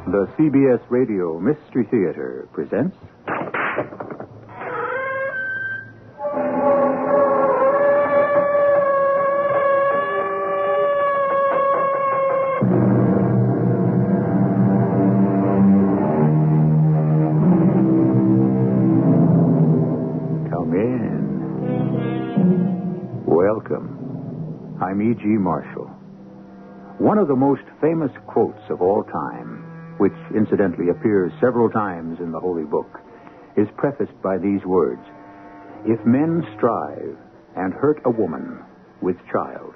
The CBS Radio Mystery Theater presents... Come in. Welcome. I'm E.G. Marshall. One of the most famous quotes of all time, which incidentally appears several times in the Holy Book, is prefaced by these words: "If men strive and hurt a woman with child,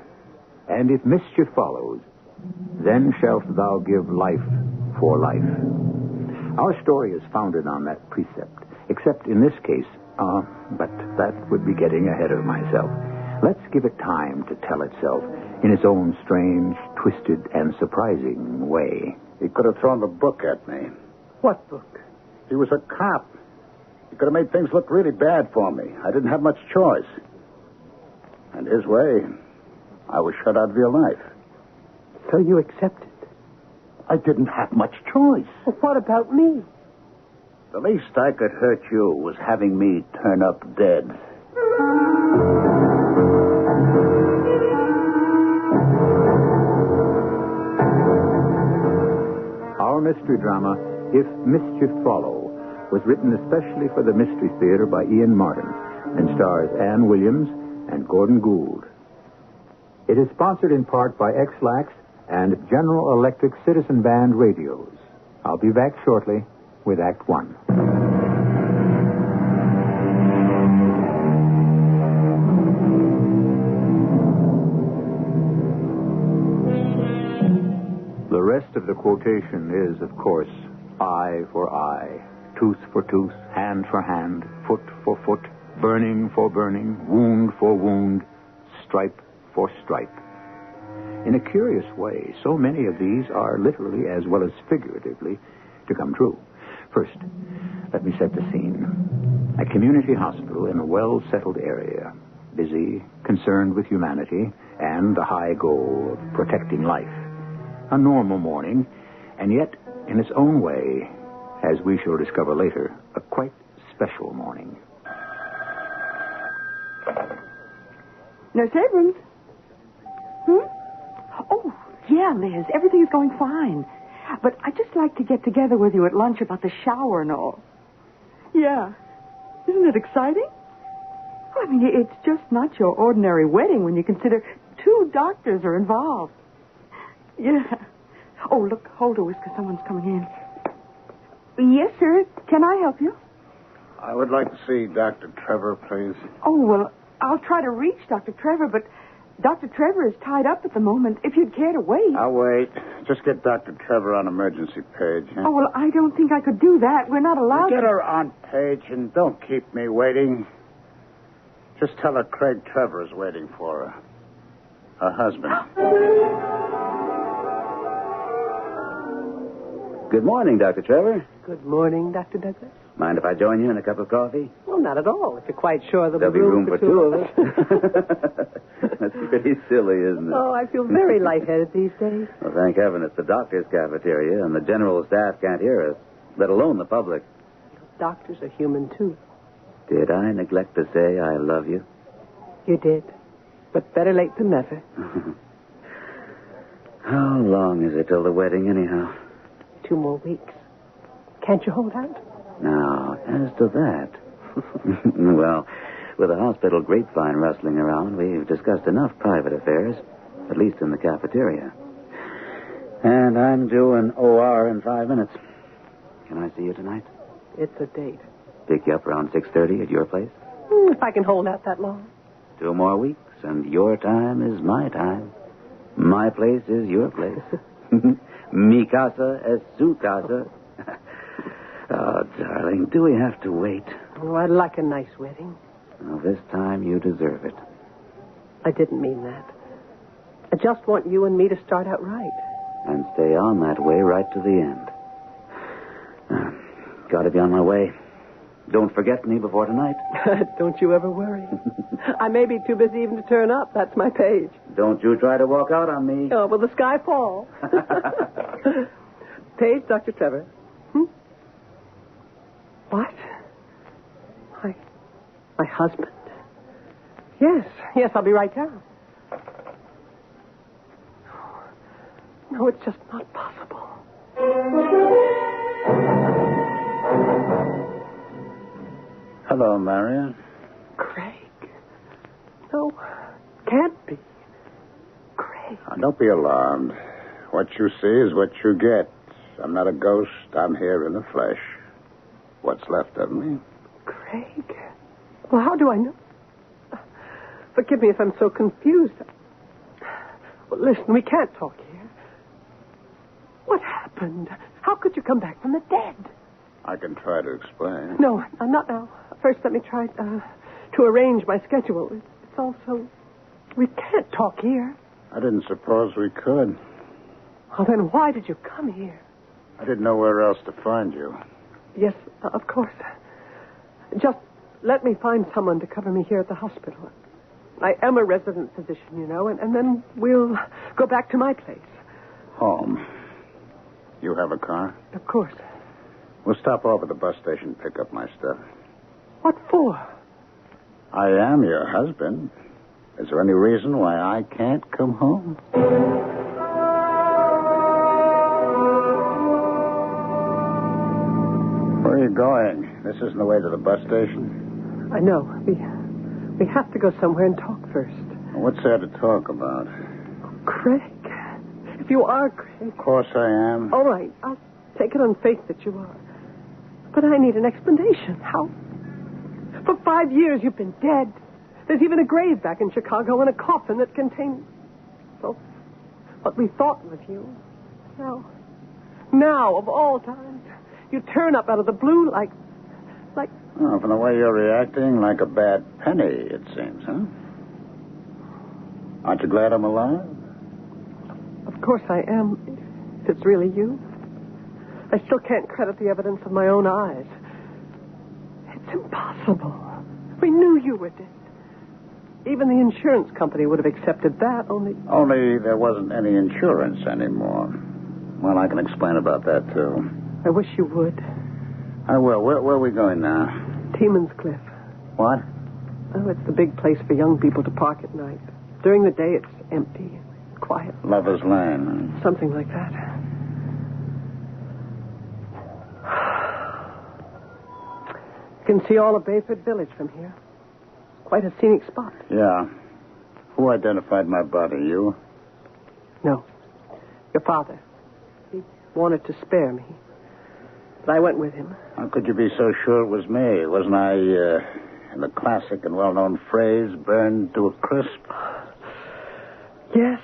and if mischief follows, then shalt thou give life for life." Our story is founded on that precept, except in this case, but that would be getting ahead of myself. Let's give it time to tell itself in its own strange, twisted, and surprising way. He could have thrown the book at me. What book? He was a cop. He could have made things look really bad for me. I didn't have much choice. And his way, I was shut out of your life. So you accepted? I didn't have much choice. Well, what about me? The least I could hurt you was having me turn up dead. Our mystery drama, If Mischief Follow, was written especially for the Mystery Theater by Ian Martin and stars Ann Williams and Gordon Gould. It is sponsored in part by X-Lax and General Electric Citizen Band radios. I'll be back shortly with Act One. The rest of the quotation is, of course, eye for eye, tooth for tooth, hand for hand, foot for foot, burning for burning, wound for wound, stripe for stripe. In a curious way, so many of these are literally as well as figuratively to come true. First, let me set the scene. A community hospital in a well-settled area, busy, concerned with humanity, and the high goal of protecting life. A normal morning, and yet, in its own way, as we shall discover later, a quite special morning. Nurse Abrams? Oh, yeah, Liz. Everything's going fine. But I'd just like to get together with you at lunch about the shower and all. Yeah. Isn't it exciting? I mean, it's just not your ordinary wedding when you consider 2 doctors are involved. Yeah. Oh, look, hold her, Whisker. Someone's coming in. Yes, sir. Can I help you? I would like to see Dr. Trevor, please. Oh, well, I'll try to reach Dr. Trevor, but Dr. Trevor is tied up at the moment. If you'd care to wait. I'll wait. Just get Dr. Trevor on emergency page. Huh? Oh, well, I don't think I could do that. We're not allowed Get to. her on page and don't keep me waiting. Just tell her Craig Trevor is waiting for her. Her husband. Good morning, Dr. Trevor. Good morning, Dr. Douglas. Mind if I join you in a cup of coffee? Oh, not at all. If you're quite sure There'll be room for 2 of us. That's pretty silly, isn't it? Oh, I feel very lightheaded these days. Well, thank heaven it's the doctor's cafeteria, and the general staff can't hear us, let alone the public. Doctors are human, too. Did I neglect to say I love you? You did. But better late than never. How long is it till the wedding, anyhow? 2 more weeks. Can't you hold out? Now, as to that... Well, with the hospital grapevine rustling around, we've discussed enough private affairs, at least in the cafeteria. And I'm due an OR in 5 minutes. Can I see you tonight? It's a date. Pick you up around 6:30 at your place? If I can hold out that long. 2 more weeks, and your time is my time. My place is your place. Mi casa es su casa. Oh, darling, do we have to wait? Oh, I'd like a nice wedding. Well, this time you deserve it. I didn't mean that. I just want you and me to start out right. And stay on that way right to the end. Gotta be on my way. Don't forget me before tonight. Don't you ever worry. I may be too busy even to turn up. That's my page. Don't you try to walk out on me. Oh, will the sky fall? Page, Dr. Trevor. What? My husband? Yes, I'll be right down. No, it's just not possible. Hello, Marion. Craig? No, can't be. Craig. Don't be alarmed. What you see is what you get. I'm not a ghost. I'm here in the flesh. What's left of me. Craig? Well, how do I know? Forgive me if I'm so confused. Well, listen, we can't talk here. What happened? How could you come back from the dead? I can try to explain. No, not now. First, let me try to arrange my schedule. It's also... We can't talk here. I didn't suppose we could. Well, then why did you come here? I didn't know where else to find you. Yes, of course. Just let me find someone to cover me here at the hospital. I am a resident physician, you know, and then we'll go back to my place. Home. You have a car? Of course. We'll stop off at the bus station, pick up my stuff. What for? I am your husband. Is there any reason why I can't come home? Where are you going? This isn't the way to the bus station. I know. We have to go somewhere and talk first. What's there to talk about? Craig. If you are Craig. Of course I am. All right. I'll take it on faith that you are. But I need an explanation. How? For 5 years you've been dead. There's even a grave back in Chicago and a coffin that contains... well, what we thought was you. Now, of all times, you turn up out of the blue like... Oh, from the way you're reacting, like a bad penny, it seems, huh? Aren't you glad I'm alive? Of course I am, if it's really you. I still can't credit the evidence of my own eyes. It's impossible. We knew you were dead. Even the insurance company would have accepted that, only... Only there wasn't any insurance anymore. Well, I can explain about that, too. I wish you would. I will. Where are we going now? Teeman's Cliff. What? Oh, it's the big place for young people to park at night. During the day, it's empty, quiet. Lover's Lane. Something like that. You can see all of Bayford Village from here. Quite a scenic spot. Yeah. Who identified my body? You? No. Your father. He wanted to spare me. But I went with him. How could you be so sure it was me? Wasn't I, in the classic and well-known phrase, burned to a crisp? Yes.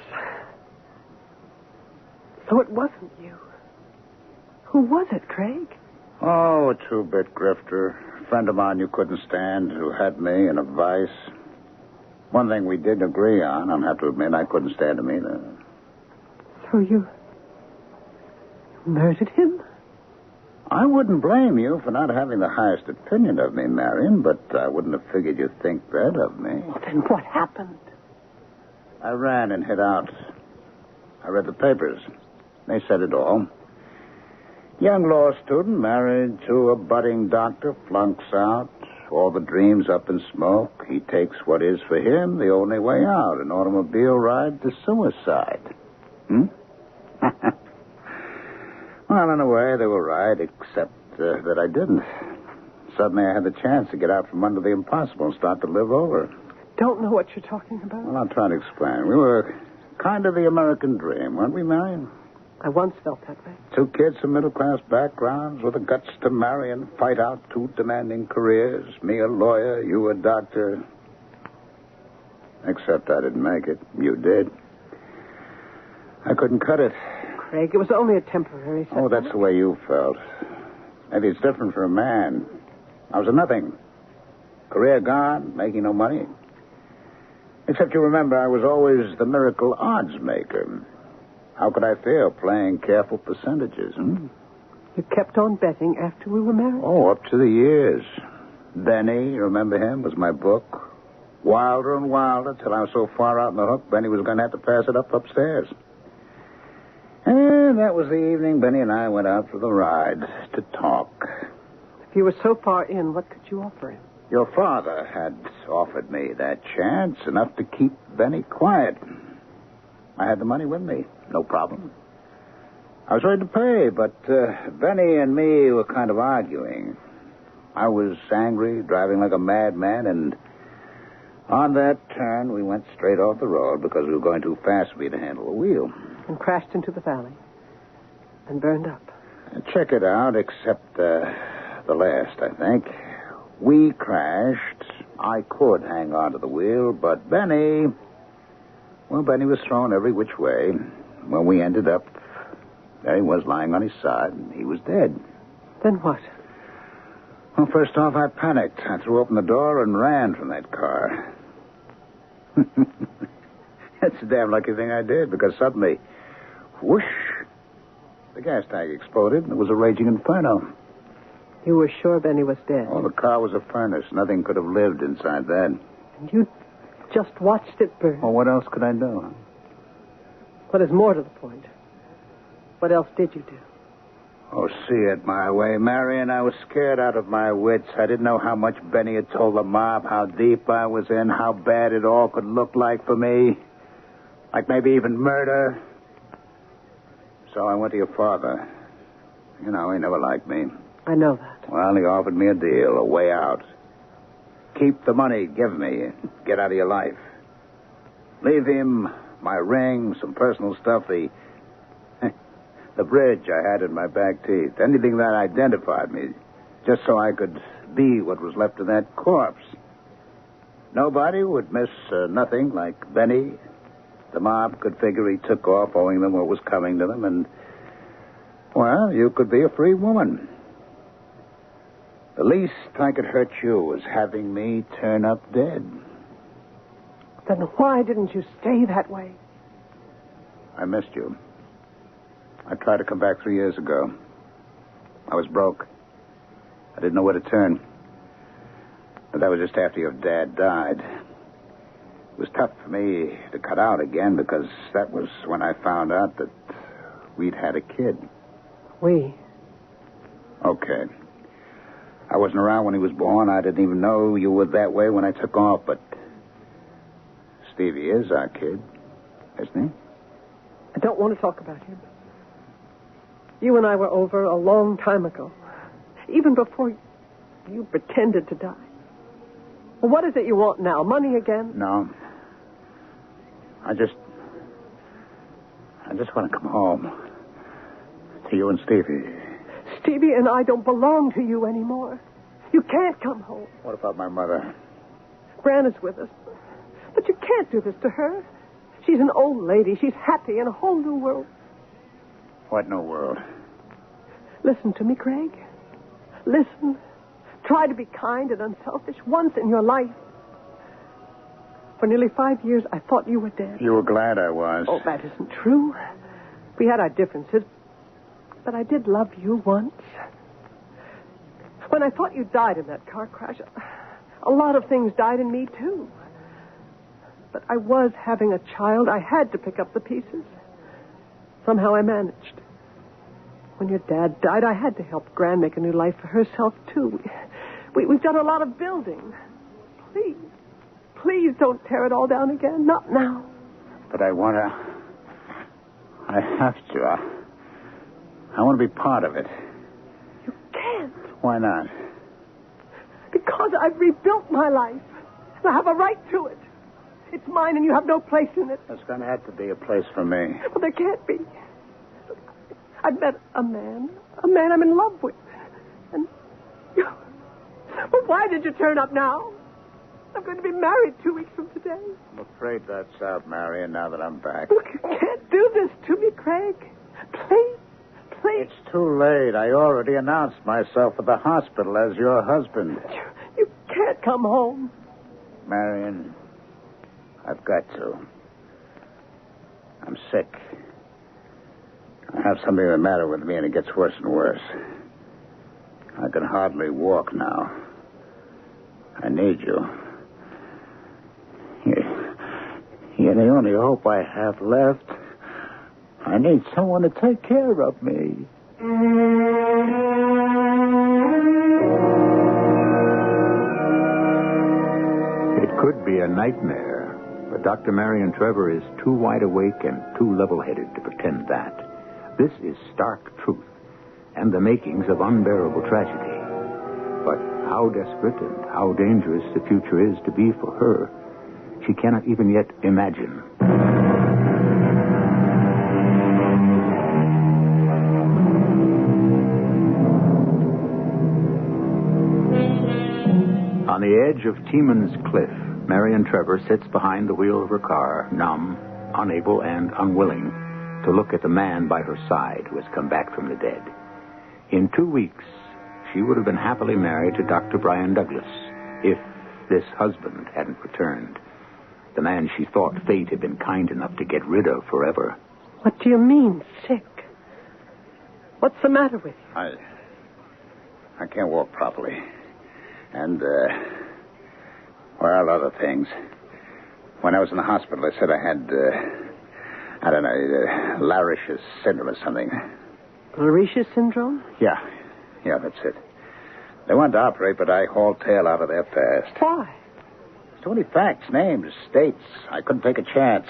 So it wasn't you. Who was it, Craig? Oh, a two-bit grifter. A friend of mine you couldn't stand who had me in a vice. One thing we did agree on, I'll have to admit, I couldn't stand him either. So you murdered him? I wouldn't blame you for not having the highest opinion of me, Marion, but I wouldn't have figured you'd think that of me. Well, then what happened? I ran and hid out. I read the papers. They said it all. Young law student married to a budding doctor, flunks out, all the dreams up in smoke. He takes what is for him the only way out, an automobile ride to suicide. Well, in a way, they were right, except that I didn't. Suddenly I had the chance to get out from under the impossible and start to live over. Don't know what you're talking about. Well, I'll try to explain. We were kind of the American dream, weren't we, Marion? I once felt that way. 2 kids from middle-class backgrounds with the guts to marry and fight out 2 demanding careers. Me a lawyer, you a doctor. Except I didn't make it. You did. I couldn't cut it. Craig, it was only a temporary setback. Oh, that's the way you felt. Maybe it's different for a man. I was a nothing. Career gone, making no money. Except you remember, I was always the miracle odds maker. How could I fail playing careful percentages, You kept on betting after we were married? Oh, up to the years. Benny, you remember him, was my book. Wilder and wilder, till I was so far out in the hook, Benny was going to have to pass it upstairs. And that was the evening Benny and I went out for the ride to talk. If you were so far in, what could you offer him? Your father had offered me that chance, enough to keep Benny quiet. I had the money with me, no problem. I was ready to pay, but Benny and me were kind of arguing. I was angry, driving like a madman, and on that turn, we went straight off the road because we were going too fast for me to handle the wheel. And crashed into the valley. And burned up. And check it out, except the last, I think. We crashed. I could hang on to the wheel, but Benny was thrown every which way. When we ended up, there he was lying on his side, and he was dead. Then what? Well, first off, I panicked. I threw open the door and ran from that car. That's a damn lucky thing I did, because suddenly, whoosh, the gas tank exploded, and it was a raging inferno. You were sure Benny was dead? Oh, the car was a furnace. Nothing could have lived inside that. And you just watched it burn? Well, what else could I do? What is more to the point, what else did you do? Oh, see it my way, Marion. I was scared out of my wits. I didn't know how much Benny had told the mob, how deep I was in, how bad it all could look like for me. Like maybe even murder. So I went to your father. You know, he never liked me. I know that. Well, he offered me a deal, a way out. Keep the money, give me, get out of your life. Leave him my ring, some personal stuff, the bridge I had in my back teeth, anything that identified me, just so I could be what was left of that corpse. Nobody would miss nothing like Benny. The mob could figure he took off owing them what was coming to them, and, well, you could be a free woman. The least I could hurt you was having me turn up dead. Then why didn't you stay that way? I missed you. I tried to come back 3 years ago. I was broke. I didn't know where to turn. But that was just after your dad died. It was tough for me to cut out again because that was when I found out that we'd had a kid. We? Okay. I wasn't around when he was born. I didn't even know you were that way when I took off, but Stevie is our kid, isn't he? I don't want to talk about him. You and I were over a long time ago. Even before you pretended to die. Well, what is it you want now? Money again? No. I just want to come home. To you and Stevie. Stevie and I don't belong to you anymore. You can't come home. What about my mother? Gran is with us. But you can't do this to her. She's an old lady. She's happy in a whole new world. What new world? Listen to me, Craig. Listen. Try to be kind and unselfish once in your life. For nearly 5 years, I thought you were dead. You were glad I was. Oh, that isn't true. We had our differences, but I did love you once. When I thought you died in that car crash, a lot of things died in me, too. But I was having a child. I had to pick up the pieces. Somehow I managed. When your dad died, I had to help Gran make a new life for herself, too. We've done a lot of building. Please don't tear it all down again. Not now. But I want to... I have to. I want to be part of it. You can't. Why not? Because I've rebuilt my life. And I have a right to it. It's mine and you have no place in it. There's going to have to be a place for me. Well, there can't be. I've met a man I'm in love with. And you... Well, why did you turn up now? I'm going to be married 2 weeks from today. I'm afraid that's out, Marion, now that I'm back. Look, you can't do this to me, Craig. Please. It's too late. I already announced myself at the hospital as your husband. You can't come home. Marion, I've got to. I'm sick. I have something the matter with me, and it gets worse and worse. I can hardly walk now. I need you. You're the only hope I have left. I need someone to take care of me. It could be a nightmare, but Dr. Marion Trevor is too wide awake and too level-headed to pretend that. This is stark truth and the makings of unbearable tragedy. But how desperate and how dangerous the future is to be for her, she cannot even yet imagine. On the edge of Timon's Cliff, Marion Trevor sits behind the wheel of her car, numb, unable, and unwilling to look at the man by her side who has come back from the dead. In 2 weeks, she would have been happily married to Dr. Brian Douglas if this husband hadn't returned. The man she thought fate had been kind enough to get rid of forever. What do you mean, sick? What's the matter with you? I can't walk properly. And, well, other things. When I was in the hospital, they said I had, Larish's syndrome or something. Larish's syndrome? Yeah, that's it. They wanted to operate, but I hauled tail out of there fast. Why? Too many facts, names, states. I couldn't take a chance.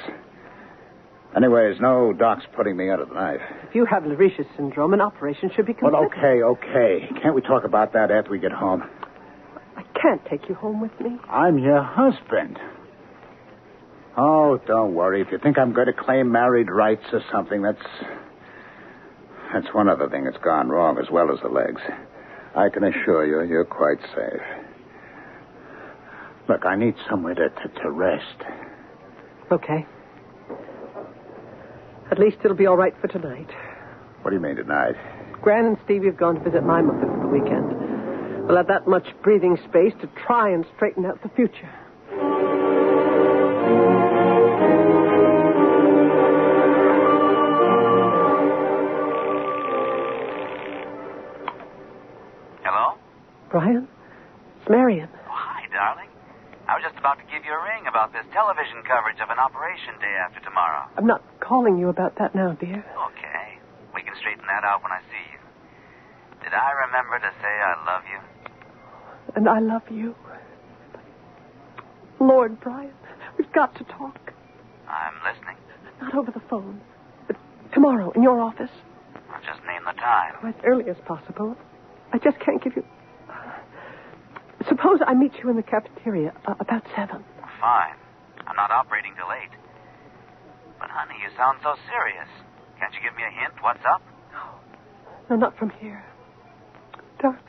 Anyways, no doc's putting me under the knife. If you have Larish's syndrome, an operation should be considered. Well, okay. Can't we talk about that after we get home? I can't take you home with me. I'm your husband. Oh, don't worry. If you think I'm going to claim married rights or something, that's one other thing that's gone wrong, as well as the legs. I can assure you, you're quite safe. Look, I need somewhere to rest. Okay. At least it'll be all right for tonight. What do you mean tonight? Gran and Stevie have gone to visit my mother for the weekend. We'll have that much breathing space to try and straighten out the future. Hello? Brian? It's Marion. Oh, hi, darling. I was just about to give you a ring about this television coverage of an operation day after tomorrow. I'm not calling you about that now, dear. Okay. We can straighten that out when I see you. Did I remember to say I love you? And I love you. Lord, Brian, we've got to talk. I'm listening. Not over the phone, but tomorrow in your office. I'll just name the time. As early as possible. I just can't give you... Suppose I meet you in the cafeteria about 7. Fine. I'm not operating till 8. But, honey, you sound so serious. Can't you give me a hint? What's up? No, not from here. Darling,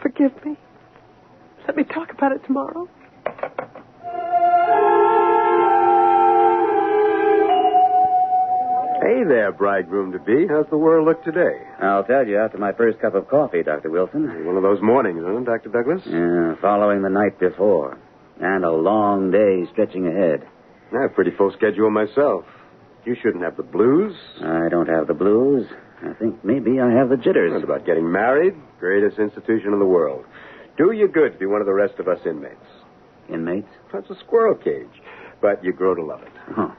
forgive me. Let me talk about it tomorrow. Hey there, bridegroom-to-be. How's the world look today? I'll tell you after my first cup of coffee, Dr. Wilson. One of those mornings, huh, Dr. Douglas? Yeah, following the night before. And a long day stretching ahead. I have a pretty full schedule myself. You shouldn't have the blues. I don't have the blues. I think maybe I have the jitters. What about getting married? Greatest institution in the world. Do you good to be one of the rest of us inmates. Inmates? That's a squirrel cage, but you grow to love it. Oh.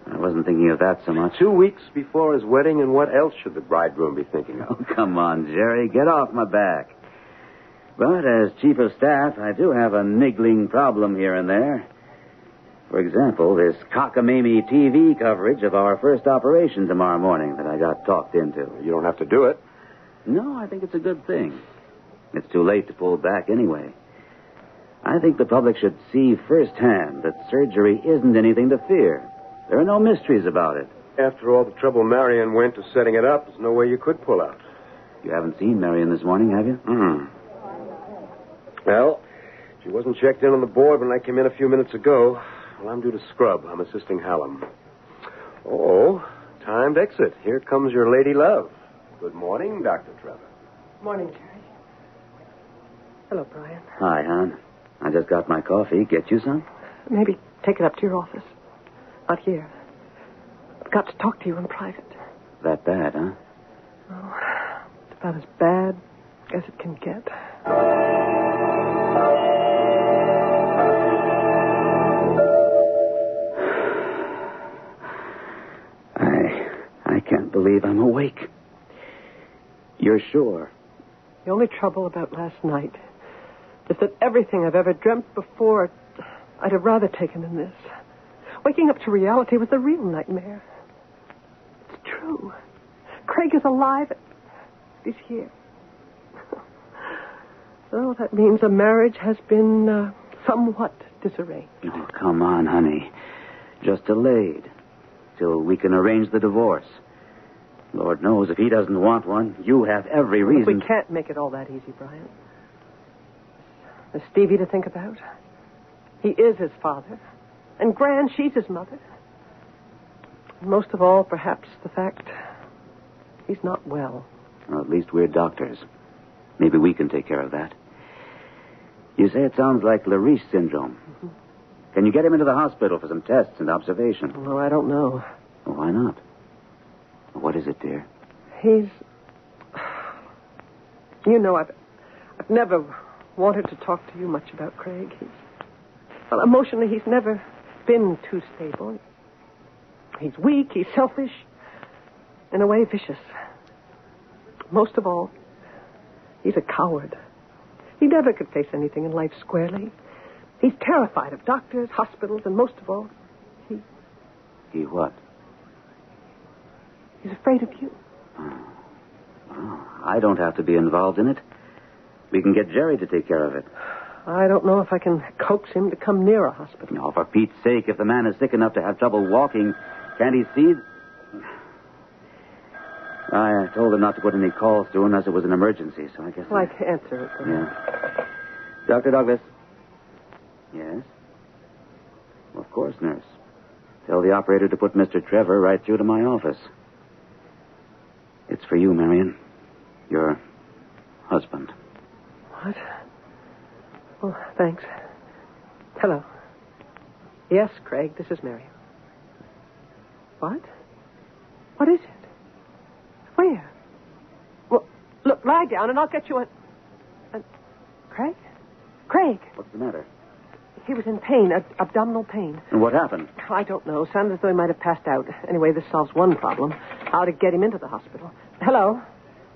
I wasn't thinking of that so much. 2 weeks before his wedding, and what else should the bridegroom be thinking of? Oh, come on, Jerry. Get off my back. But as chief of staff, I do have a niggling problem here and there. For example, this cockamamie TV coverage of our first operation tomorrow morning that I got talked into. You don't have to do it. No, I think it's a good thing. It's too late to pull back anyway. I think the public should see firsthand that surgery isn't anything to fear. There are no mysteries about it. After all the trouble Marion went to setting it up, there's no way you could pull out. You haven't seen Marion this morning, have you? Well, she wasn't checked in on the board when I came in a few minutes ago. Well, I'm due to scrub. I'm assisting Hallam. Oh, timed exit. Here comes your lady love. Good morning, Dr. Trevor. Morning, Jerry. Hello, Brian. Hi, hon. I just got my coffee. Get you some? Maybe take it up to your office. Not here. I've got to talk to you in private. That bad, huh? Oh, it's about as bad as it can get. I You're sure? The only trouble about last night is that everything I've ever dreamt before, I'd have rather taken than this. Waking up to reality was the real nightmare. It's true. Craig is alive. He's here. So that means a marriage has been somewhat disarranged. Oh, come on, honey. Just delayed till we can arrange the divorce. Lord knows if he doesn't want one, you have every reason. We can't make it all that easy, Brian. There's Stevie to think about. He is his father. And Gran, she's his mother. And most of all, perhaps, the fact he's not well. Well, at least we're doctors. Maybe we can take care of that. You say it sounds like Lariche syndrome. Mm-hmm. Can you get him into the hospital for some tests and observation? No, I don't know. Well, why not? What is it, dear? He's... You know, I've never wanted to talk to you much about Craig. Well, emotionally, he's never been too stable. He's weak, he's selfish, in a way vicious. Most of all, he's a coward. He never could face anything in life squarely. He's terrified of doctors, hospitals, and most of all, He what? He's afraid of you. Oh, I don't have to be involved in it. We can get Jerry to take care of it. I don't know if I can coax him to come near a hospital. No, for Pete's sake, if the man is sick enough to have trouble walking, can't he see? I told him not to put any calls through unless it was an emergency, so I guess... Well, I can answer it. Yeah. Dr. Douglas? Yes? Well, of course, nurse. Tell the operator to put Mr. Trevor right through to my office. It's for you, Marion. Your husband. What? Oh, thanks. Hello. Yes, Craig, this is Marion. What? What is it? Where? Well, look, lie down and I'll get you a... Craig? Craig! What's the matter? He was in pain, abdominal pain. And what happened? I don't know. Sounded as though he might have passed out. Anyway, this solves one problem. How to get him into the hospital. Hello.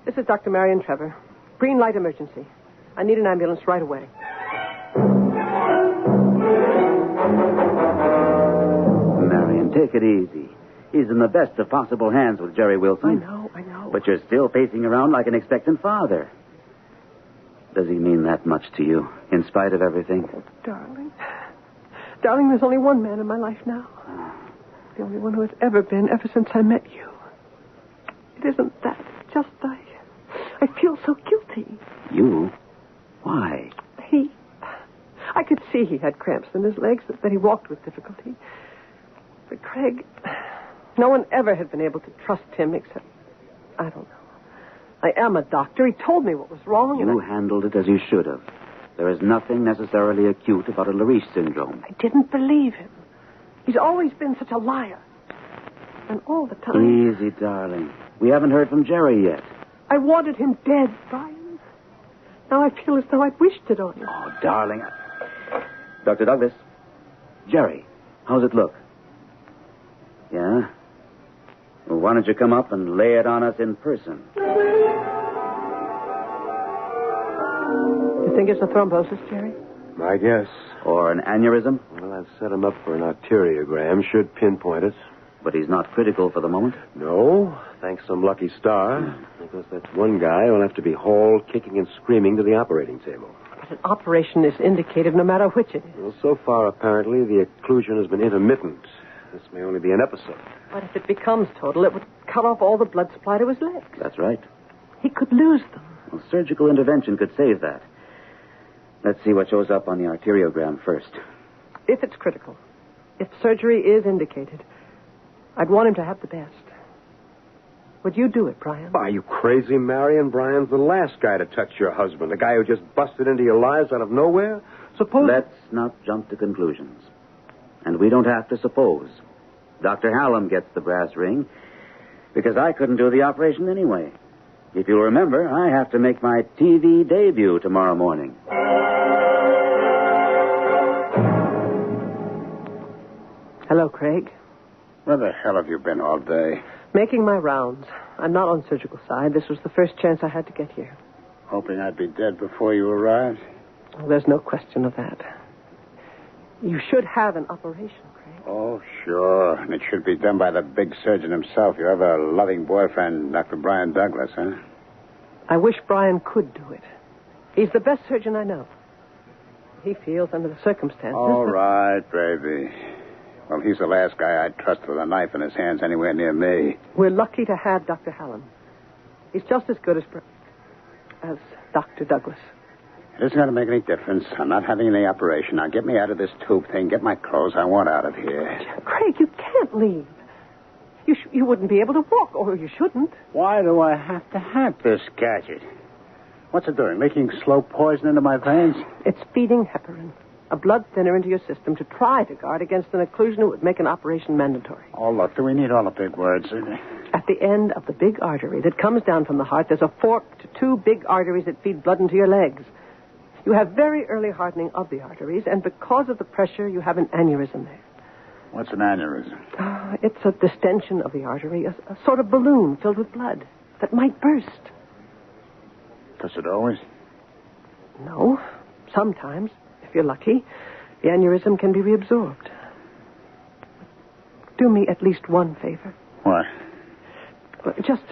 This is Dr. Marion Trevor. Green light emergency. I need an ambulance right away. Marion, take it easy. He's in the best of possible hands with Jerry Wilson. I know. But you're still pacing around like an expectant father. Does he mean that much to you, in spite of everything? Oh, darling. Darling, there's only one man in my life now. The only one who has ever been, ever since I met you. It isn't that. It's just I feel so guilty. You? Why? I could see he had cramps in his legs, that he walked with difficulty. But Craig, no one ever had been able to trust him except, I don't know. I am a doctor. He told me what was wrong. You handled it as you should have. There is nothing necessarily acute about a Lariche syndrome. I didn't believe him. He's always been such a liar. And all the time... Easy, darling. We haven't heard from Jerry yet. I wanted him dead, Brian. Now I feel as though I'd wished it on him. Oh, darling. Dr. Douglas. Jerry, how's it look? Yeah? Well, why don't you come up and lay it on us in person? You think it's a thrombosis, Jerry? I guess. Or an aneurysm? Well, I've set him up for an arteriogram. Should pinpoint it. But he's not critical for the moment? No, thanks some lucky star. Because that's one guy who'll have to be hauled kicking and screaming to the operating table. But an operation is indicated no matter which it is. Well, so far, apparently, the occlusion has been intermittent. This may only be an episode. But if it becomes total, it would cut off all the blood supply to his legs. That's right. He could lose them. Well, surgical intervention could save that. Let's see what shows up on the arteriogram first. If it's critical, if surgery is indicated, I'd want him to have the best. Would you do it, Brian? Are you crazy, Marion? Brian's the last guy to touch your husband. The guy who just busted into your lives out of nowhere? Suppose... Let's not jump to conclusions. And we don't have to suppose. Dr. Hallam gets the brass ring because I couldn't do the operation anyway. If you'll remember, I have to make my TV debut tomorrow morning. Hello, Craig. Where the hell have you been all day? Making my rounds. I'm not on surgical side. This was the first chance I had to get here. Hoping I'd be dead before you arrived? Well, there's no question of that. You should have an operation, Craig. Oh, sure. And it should be done by the big surgeon himself. You have a loving boyfriend, Dr. Brian Douglas, huh? I wish Brian could do it. He's the best surgeon I know. He feels under the circumstances. All right, baby. Well, he's the last guy I'd trust with a knife in his hands anywhere near me. We're lucky to have Dr. Hallam. He's just as good as Dr. Douglas. It isn't going to make any difference. I'm not having any operation. Now, get me out of this tube thing. Get my clothes. I want out of here. Craig, you can't leave. You wouldn't be able to walk, or you shouldn't. Why do I have to have this gadget? What's it doing? Leaking slow poison into my veins? It's feeding heparin, a blood thinner into your system to try to guard against an occlusion that would make an operation mandatory. Oh, look, do we need all the big words? At the end of the big artery that comes down from the heart, there's a fork to two big arteries that feed blood into your legs. You have very early hardening of the arteries, and because of the pressure, you have an aneurysm there. What's an aneurysm? It's a distension of the artery, a sort of balloon filled with blood that might burst. Does it always? No. Sometimes, if you're lucky, the aneurysm can be reabsorbed. Do me at least one favor. What? Just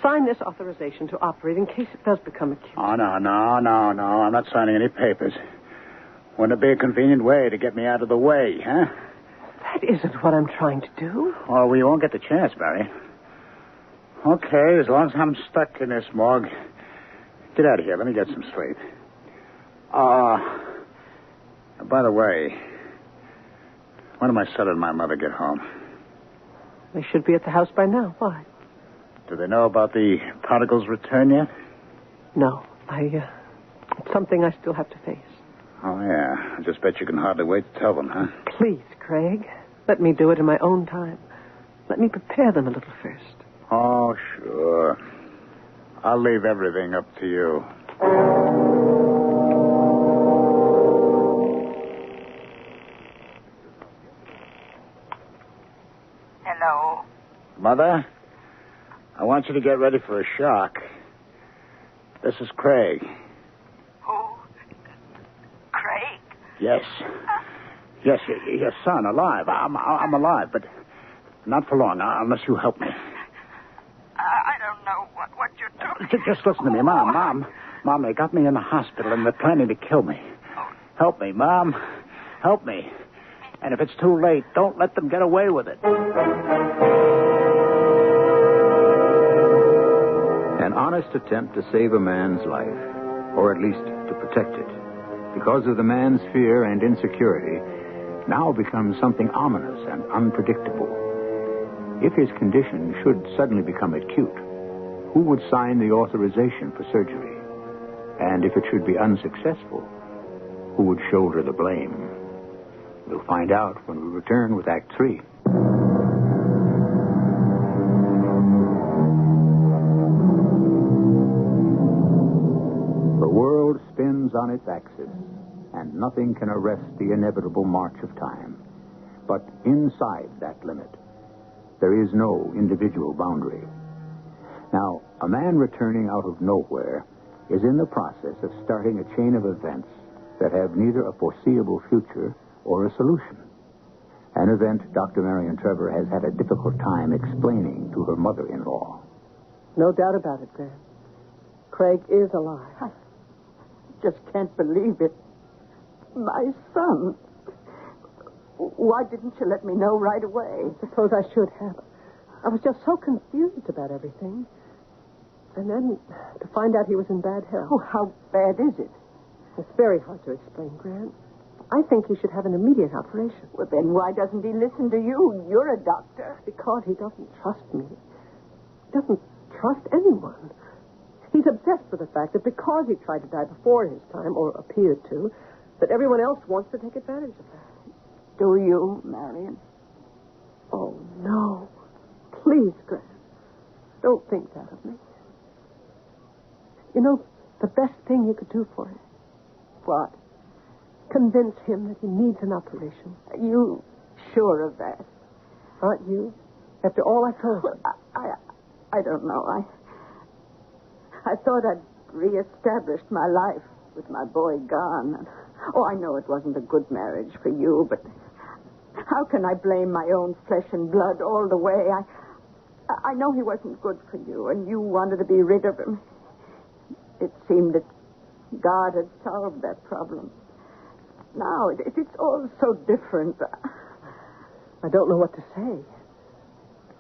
sign this authorization to operate in case it does become acute. Oh, no. I'm not signing any papers. Wouldn't it be a convenient way to get me out of the way, huh? That isn't what I'm trying to do. Oh, we won't get the chance, Barry. Okay, as long as I'm stuck in this morgue. Get out of here. Let me get some sleep. By the way, when do my son and my mother get home? They should be at the house by now. Why? Do they know about the prodigal's return yet? No. It's something I still have to face. Oh, yeah. I just bet you can hardly wait to tell them, huh? Please, Craig. Let me do it in my own time. Let me prepare them a little first. Oh, sure. I'll leave everything up to you. Hello? Mother, I want you to get ready for a shock. This is Craig. Who? Craig? Yes. Yes, your son, alive. I'm alive, but not for long, unless you help me. I don't know what you're talking about. Just listen to me, Mom. Mom, they got me in the hospital, and they're planning to kill me. Help me, Mom. Help me. And if it's too late, don't let them get away with it. An honest attempt to save a man's life, or at least to protect it, because of the man's fear and insecurity, now becomes something ominous and unpredictable. If his condition should suddenly become acute, who would sign the authorization for surgery? And if it should be unsuccessful, who would shoulder the blame? We'll find out when we return with Act 3. The world spins on its axis, and nothing can arrest the inevitable march of time. But inside that limit, there is no individual boundary. Now, a man returning out of nowhere is in the process of starting a chain of events that have neither a foreseeable future or a solution. An event Dr. Marion Trevor has had a difficult time explaining to her mother-in-law. No doubt about it, Graham. Craig is alive. I just can't believe it. My son. Why didn't you let me know right away? I suppose I should have. I was just so confused about everything. And then to find out he was in bad health. Oh, how bad is it? It's very hard to explain, Grant. I think he should have an immediate operation. Well, then why doesn't he listen to you? You're a doctor. Because he doesn't trust me. He doesn't trust anyone. He's obsessed with the fact that because he tried to die before his time, or appeared to, that everyone else wants to take advantage of that. Do you, Marion? Oh, no. Please, Grant. Don't think that of me. You know, the best thing you could do for him. What? Convince him that he needs an operation. Are you sure of that? Aren't you? After all I told him. I don't know. I thought I'd reestablished my life with my boy gone. Oh, I know it wasn't a good marriage for you, but how can I blame my own flesh and blood all the way? I know he wasn't good for you, and you wanted to be rid of him. It seemed that God had solved that problem. Now, it's all so different. I don't know what to say.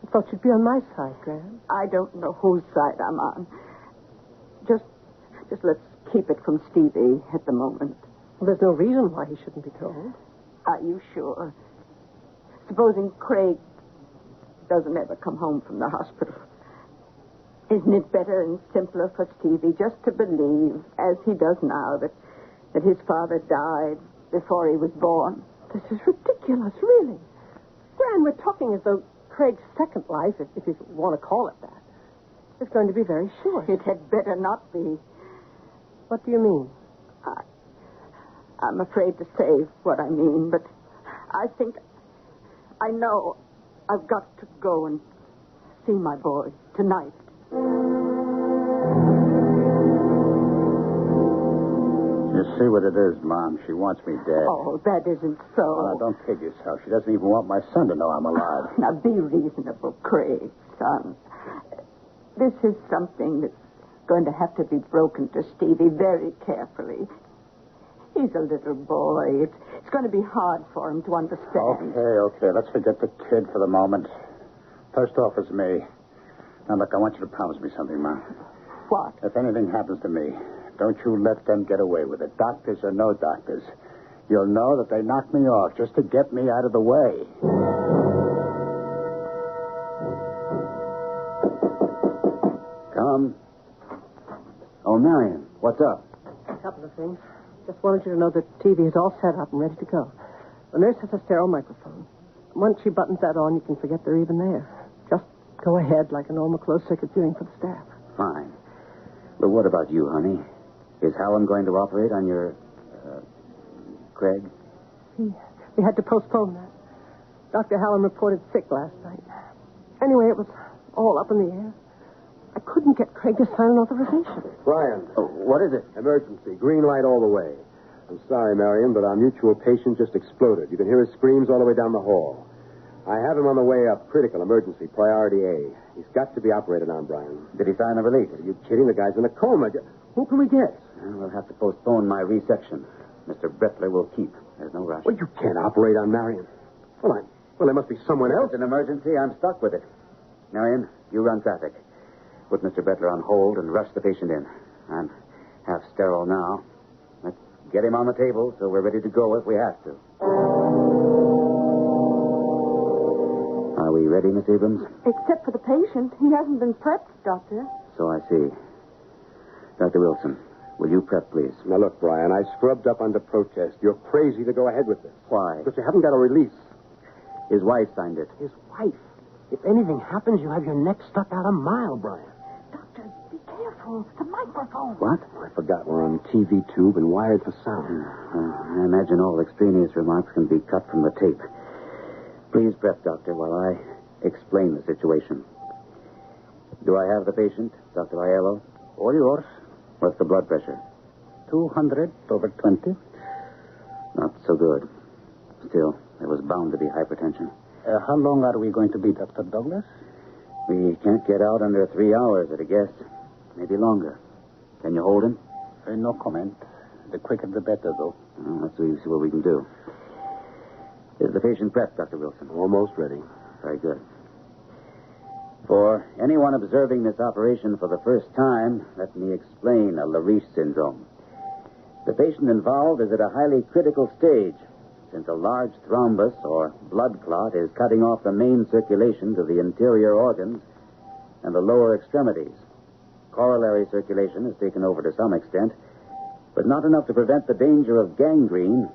I thought you'd be on my side, Gran. I don't know whose side I'm on. Just let's keep it from Stevie at the moment. Well, there's no reason why he shouldn't be told. Are you sure? Supposing Craig doesn't ever come home from the hospital. Isn't it better and simpler for Stevie just to believe, as he does now, that his father died before he was born? This is ridiculous, really. Gran, we're talking as though Craig's second life, if you want to call it that, is going to be very short. It had better not be. What do you mean? I'm afraid to say what I mean, but I know I've got to go and see my boy tonight. You see what it is, Mom. She wants me dead. Oh, that isn't so. Well, now, don't kid yourself. She doesn't even want my son to know I'm alive. Now, be reasonable, Craig, son. This is something that's going to have to be broken to Stevie very carefully. He's a little boy. It's going to be hard for him to understand. Okay. Let's forget the kid for the moment. First off is me. Now, look, I want you to promise me something, Mom. What? If anything happens to me, don't you let them get away with it. Doctors or no doctors. You'll know that they knocked me off just to get me out of the way. Come. Oh, Marion, what's up? A couple of things. Just wanted you to know that TV is all set up and ready to go. The nurse has a sterile microphone. Once she buttons that on, you can forget they're even there. Just go ahead like a normal closed-circuit viewing for the staff. Fine. But what about you, honey? Is Hallam going to operate on your, Craig? We had to postpone that. Dr. Hallam reported sick last night. Anyway, it was all up in the air. I couldn't get Craig to sign an authorization. Brian. Oh, what is it? Emergency. Green light all the way. I'm sorry, Marion, but our mutual patient just exploded. You can hear his screams all the way down the hall. I have him on the way up. Critical emergency. Priority A. He's got to be operated on, Brian. Did he sign the release? Are you kidding? The guy's in a coma. Who can we get? We'll have to postpone my resection. Mr. Brettler will keep. There's no rush. Well, you can't operate on Marion. Well, there must be someone else. If it's an emergency, I'm stuck with it. Marion, you run traffic. Put Mr. Brettler on hold and rush the patient in. I'm half sterile now. Let's get him on the table so we're ready to go if we have to. Are we ready, Miss Abrams? Except for the patient. He hasn't been prepped, Doctor. So I see. Dr. Wilson, will you prep, please? Now, look, Brian, I scrubbed up under protest. You're crazy to go ahead with this. Why? Because you haven't got a release. His wife signed it. His wife? If anything happens, you have your neck stuck out a mile, Brian. Doctor, be careful. The microphone. What? I forgot we're on TV tube and wired for sound. I imagine all extraneous remarks can be cut from the tape. Please prep, Doctor, while I explain the situation. Do I have the patient, Dr. Aiello? All yours. What's the blood pressure? 200/20. Not so good. Still, there was bound to be hypertension. How long are we going to be, Dr. Douglas? We can't get out under 3 hours at a guess. Maybe longer. Can you hold him? No comment. The quicker the better, though. Let's see what we can do. Is the patient prepped, Dr. Wilson? Almost ready. Very good. For anyone observing this operation for the first time, let me explain a Lariche syndrome. The patient involved is at a highly critical stage, since a large thrombus or blood clot is cutting off the main circulation to the interior organs and the lower extremities. Corollary circulation is taken over to some extent, but not enough to prevent the danger of gangrene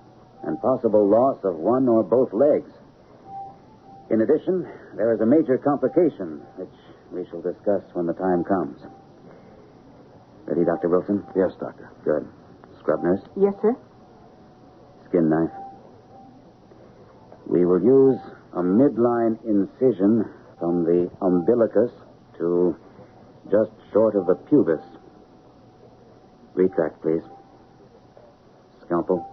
and possible loss of one or both legs. In addition, there is a major complication, which we shall discuss when the time comes. Ready, Dr. Wilson? Yes, Doctor. Good. Scrub nurse? Yes, sir. Skin knife. We will use a midline incision from the umbilicus to just short of the pubis. Retract, please. Scalpel.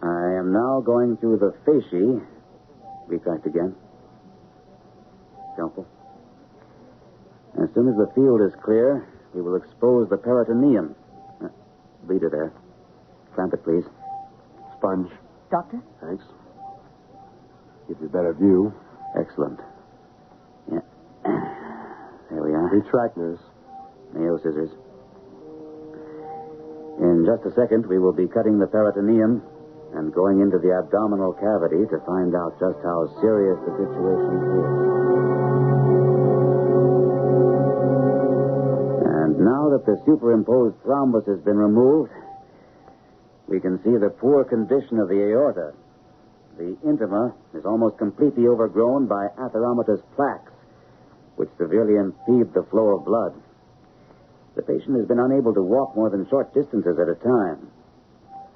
I am now going through the fasciae. Retract again. Scalpel. As soon as the field is clear, we will expose the peritoneum. Bleeder there. Clamp it, please. Sponge. Doctor? Thanks. Gives you a better view. Excellent. Yeah. There we are. Retract, nurse. Nail scissors. In just a second, we will be cutting the peritoneum and going into the abdominal cavity to find out just how serious the situation is. And now that the superimposed thrombus has been removed, we can see the poor condition of the aorta. The intima is almost completely overgrown by atheromatous plaques, which severely impede the flow of blood. The patient has been unable to walk more than short distances at a time.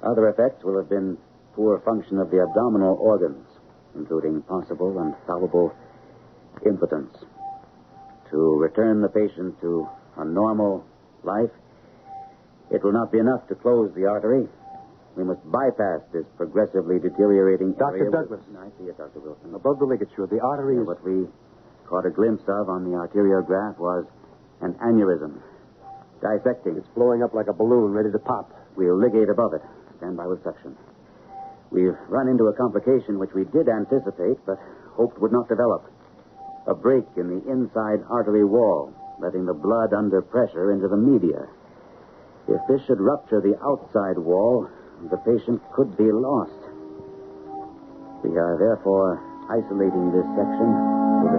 Other effects will have been poor function of the abdominal organs, including possible and probable impotence. To return the patient to a normal life, it will not be enough to close the artery. We must bypass this progressively deteriorating area. Dr. Douglas. I see it, Dr. Wilson. Above the ligature, the artery is... What we caught a glimpse of on the arteriograph was an aneurysm. Dissecting. It's blowing up like a balloon, ready to pop. We'll ligate above it. Stand by with suction. We've run into a complication which we did anticipate, but hoped would not develop. A break in the inside artery wall, letting the blood under pressure into the media. If this should rupture the outside wall, the patient could be lost. We are therefore isolating this section with a...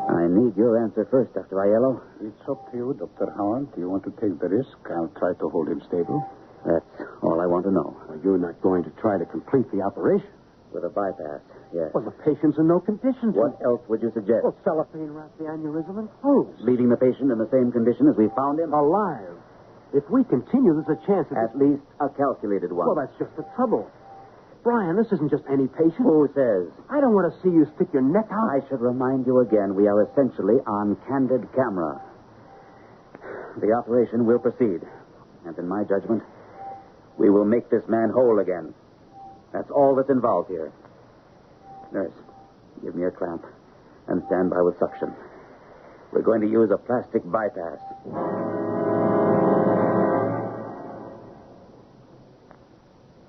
I need your answer first, Dr. Aiello. It's up to you, Dr. Howard. Do you want to take the risk? I'll try to hold him stable. That's all I want to know. Well, you're not going to try to complete the operation. With a bypass, yes. Well, the patient's in no condition to... What else would you suggest? Well, cellophane wrap the aneurysm and close. Leaving the patient in the same condition as we found him? Alive. If we continue, there's a chance that... At least a calculated one. Well, that's just the trouble. Brian, this isn't just any patient. Who says? I don't want to see you stick your neck out. I should remind you again, we are essentially on candid camera. The operation will proceed. And in my judgment, we will make this man whole again. That's all that's involved here. Nurse, give me a clamp and stand by with suction. We're going to use a plastic bypass.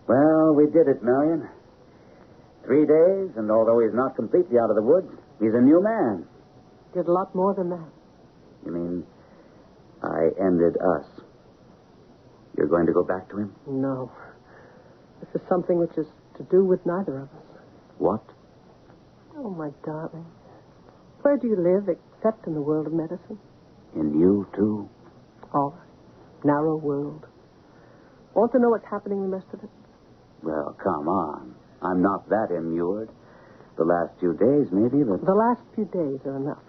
Well, we did it, Marion. 3 days, and although he's not completely out of the woods, he's a new man. Did a lot more than that. You mean I ended us? You're going to go back to him? No. This is something which is to do with neither of us. What? Oh, my darling. Where do you live except in the world of medicine? In you, too? All right. Narrow world. Want to know what's happening the rest of it? Well, come on. I'm not that immured. The last few days, maybe, but... The last few days are enough.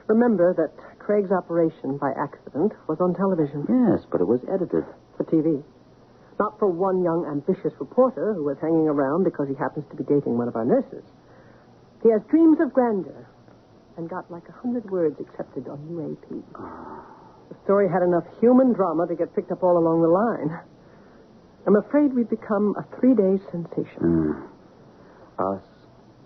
Remember that Craig's operation by accident was on television. Yes, but it was edited. For TV. Not for one young, ambitious reporter who was hanging around because he happens to be dating one of our nurses. He has dreams of grandeur and got like 100 words accepted on UAP. The story had enough human drama to get picked up all along the line. I'm afraid we've become a 3-day sensation. Us?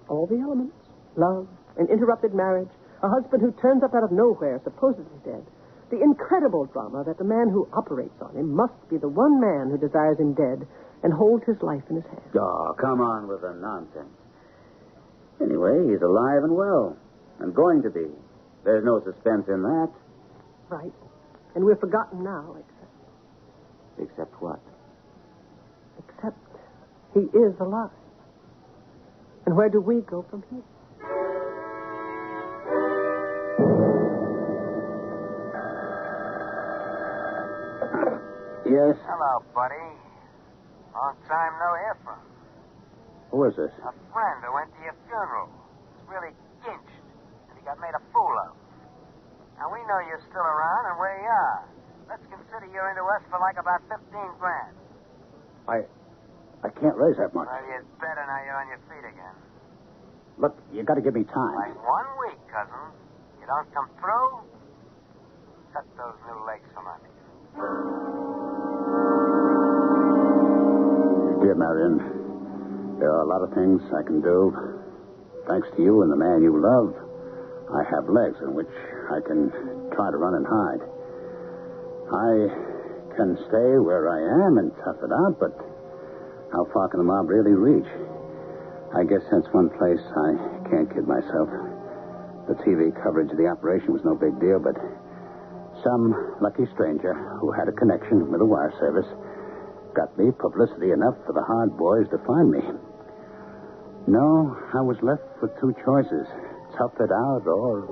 All the elements. Love, an interrupted marriage, a husband who turns up out of nowhere, supposedly dead. The incredible drama that the man who operates on him must be the one man who desires him dead and holds his life in his hands. Oh, come on with the nonsense. Anyway, he's alive and well. And going to be. There's no suspense in that. Right. And we're forgotten now, except... Except what? Except he is alive. And where do we go from here? Yes? Hello, buddy. Long time no hear from. Who is this? A friend who went to your funeral. He's really ginched, and he got made a fool of. Now, we know you're still around and where you are. Let's consider you're into us for like about $15,000. I can't raise that much. Well, you'd better now you're on your feet again. Look, you got to give me time. Like 1 week, cousin. You don't come through, cut those new legs from under you. Dear Marion, there are a lot of things I can do. Thanks to you and the man you love, I have legs in which I can try to run and hide. I can stay where I am and tough it out, but how far can the mob really reach? I guess that's one place I can't kid myself. The TV coverage of the operation was no big deal, but some lucky stranger who had a connection with the wire service got me publicity enough for the hard boys to find me. No, I was left with 2 choices. Tough it out or...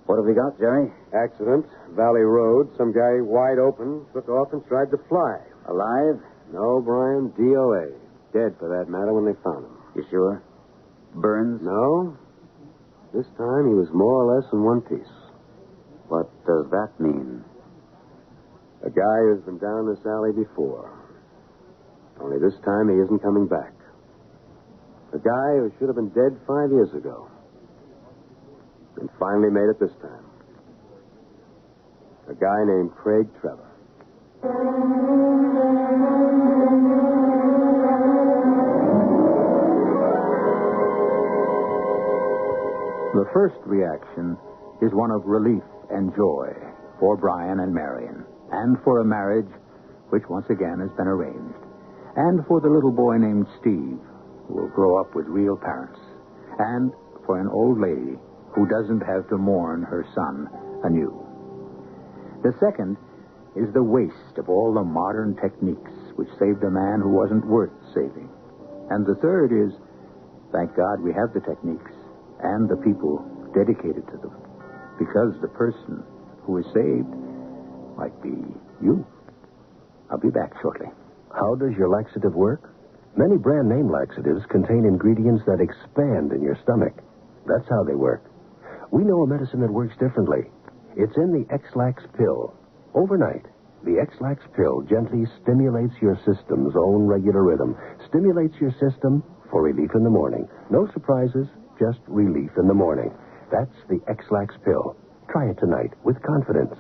What have we got, Jerry? Accident, Valley Road. Some guy wide open took off and tried to fly. Alive? No, Brian, DOA. Dead, for that matter, when they found him. You sure? Burns? No. This time he was more or less in one piece. What does that mean? A guy who's been down this alley before. Only this time he isn't coming back. A guy who should have been dead 5 years ago. And finally made it this time. A guy named Craig Trevor. The first reaction is one of relief and joy for Brian and Marion, and for a marriage which once again has been arranged, and for the little boy named Steve, who will grow up with real parents, and for an old lady who doesn't have to mourn her son anew. The second is the waste of all the modern techniques which saved a man who wasn't worth saving. And the third is, thank God we have the techniques and the people dedicated to them, because the person who is saved might be you. I'll be back shortly. How does your laxative work? Many brand name laxatives contain ingredients that expand in your stomach. That's how they work. We know a medicine that works differently. It's in the X-Lax pill. Overnight, the X-Lax pill gently stimulates your system's own regular rhythm. Stimulates your system for relief in the morning. No surprises, just relief in the morning. That's the X-Lax pill. Try it tonight with confidence.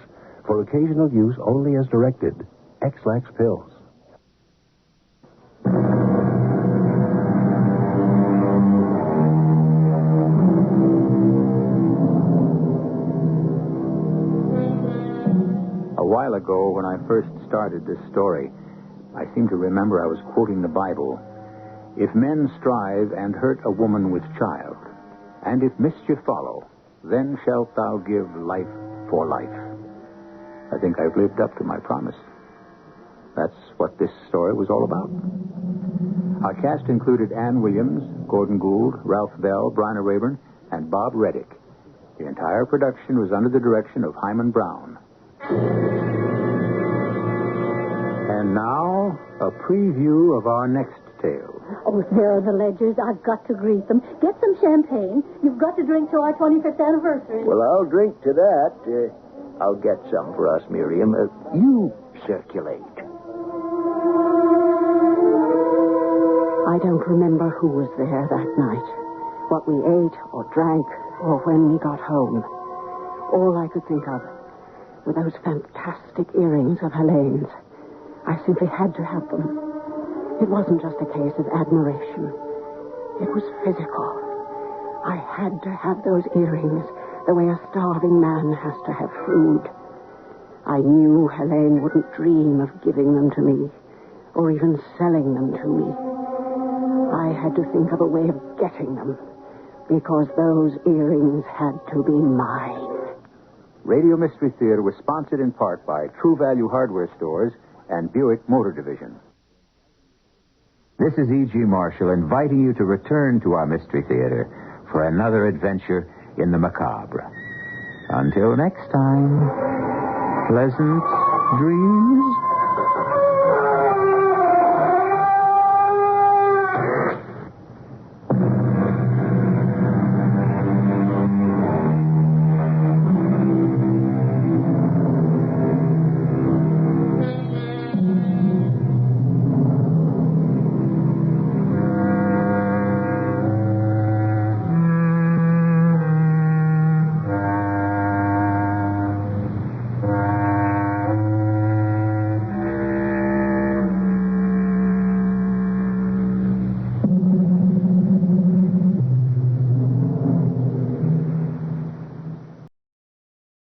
For occasional use only as directed. X-Lax pills. A while ago, when I first started this story, I seem to remember I was quoting the Bible. If men strive and hurt a woman with child, and if mischief follow, then shalt thou give life for life. I think I've lived up to my promise. That's what this story was all about. Our cast included Ann Williams, Gordon Gould, Ralph Bell, Bryna Rayburn, and Bob Reddick. The entire production was under the direction of Himan Brown. And now, a preview of our next tale. Oh, there are the Ledgers. I've got to greet them. Get some champagne. You've got to drink to our 25th anniversary. Well, I'll drink to that. I'll get some for us, Miriam. You circulate. I don't remember who was there that night, what we ate or drank, or when we got home. All I could think of were those fantastic earrings of Helene's. I simply had to have them. It wasn't just a case of admiration. It was physical. I had to have those earrings the way a starving man has to have food. I knew Helene wouldn't dream of giving them to me, or even selling them to me. I had to think of a way of getting them, because those earrings had to be mine. Radio Mystery Theater was sponsored in part by True Value Hardware Stores and Buick Motor Division. This is E.G. Marshall inviting you to return to our Mystery Theater for another adventure in the macabre. Until next time, pleasant dreams.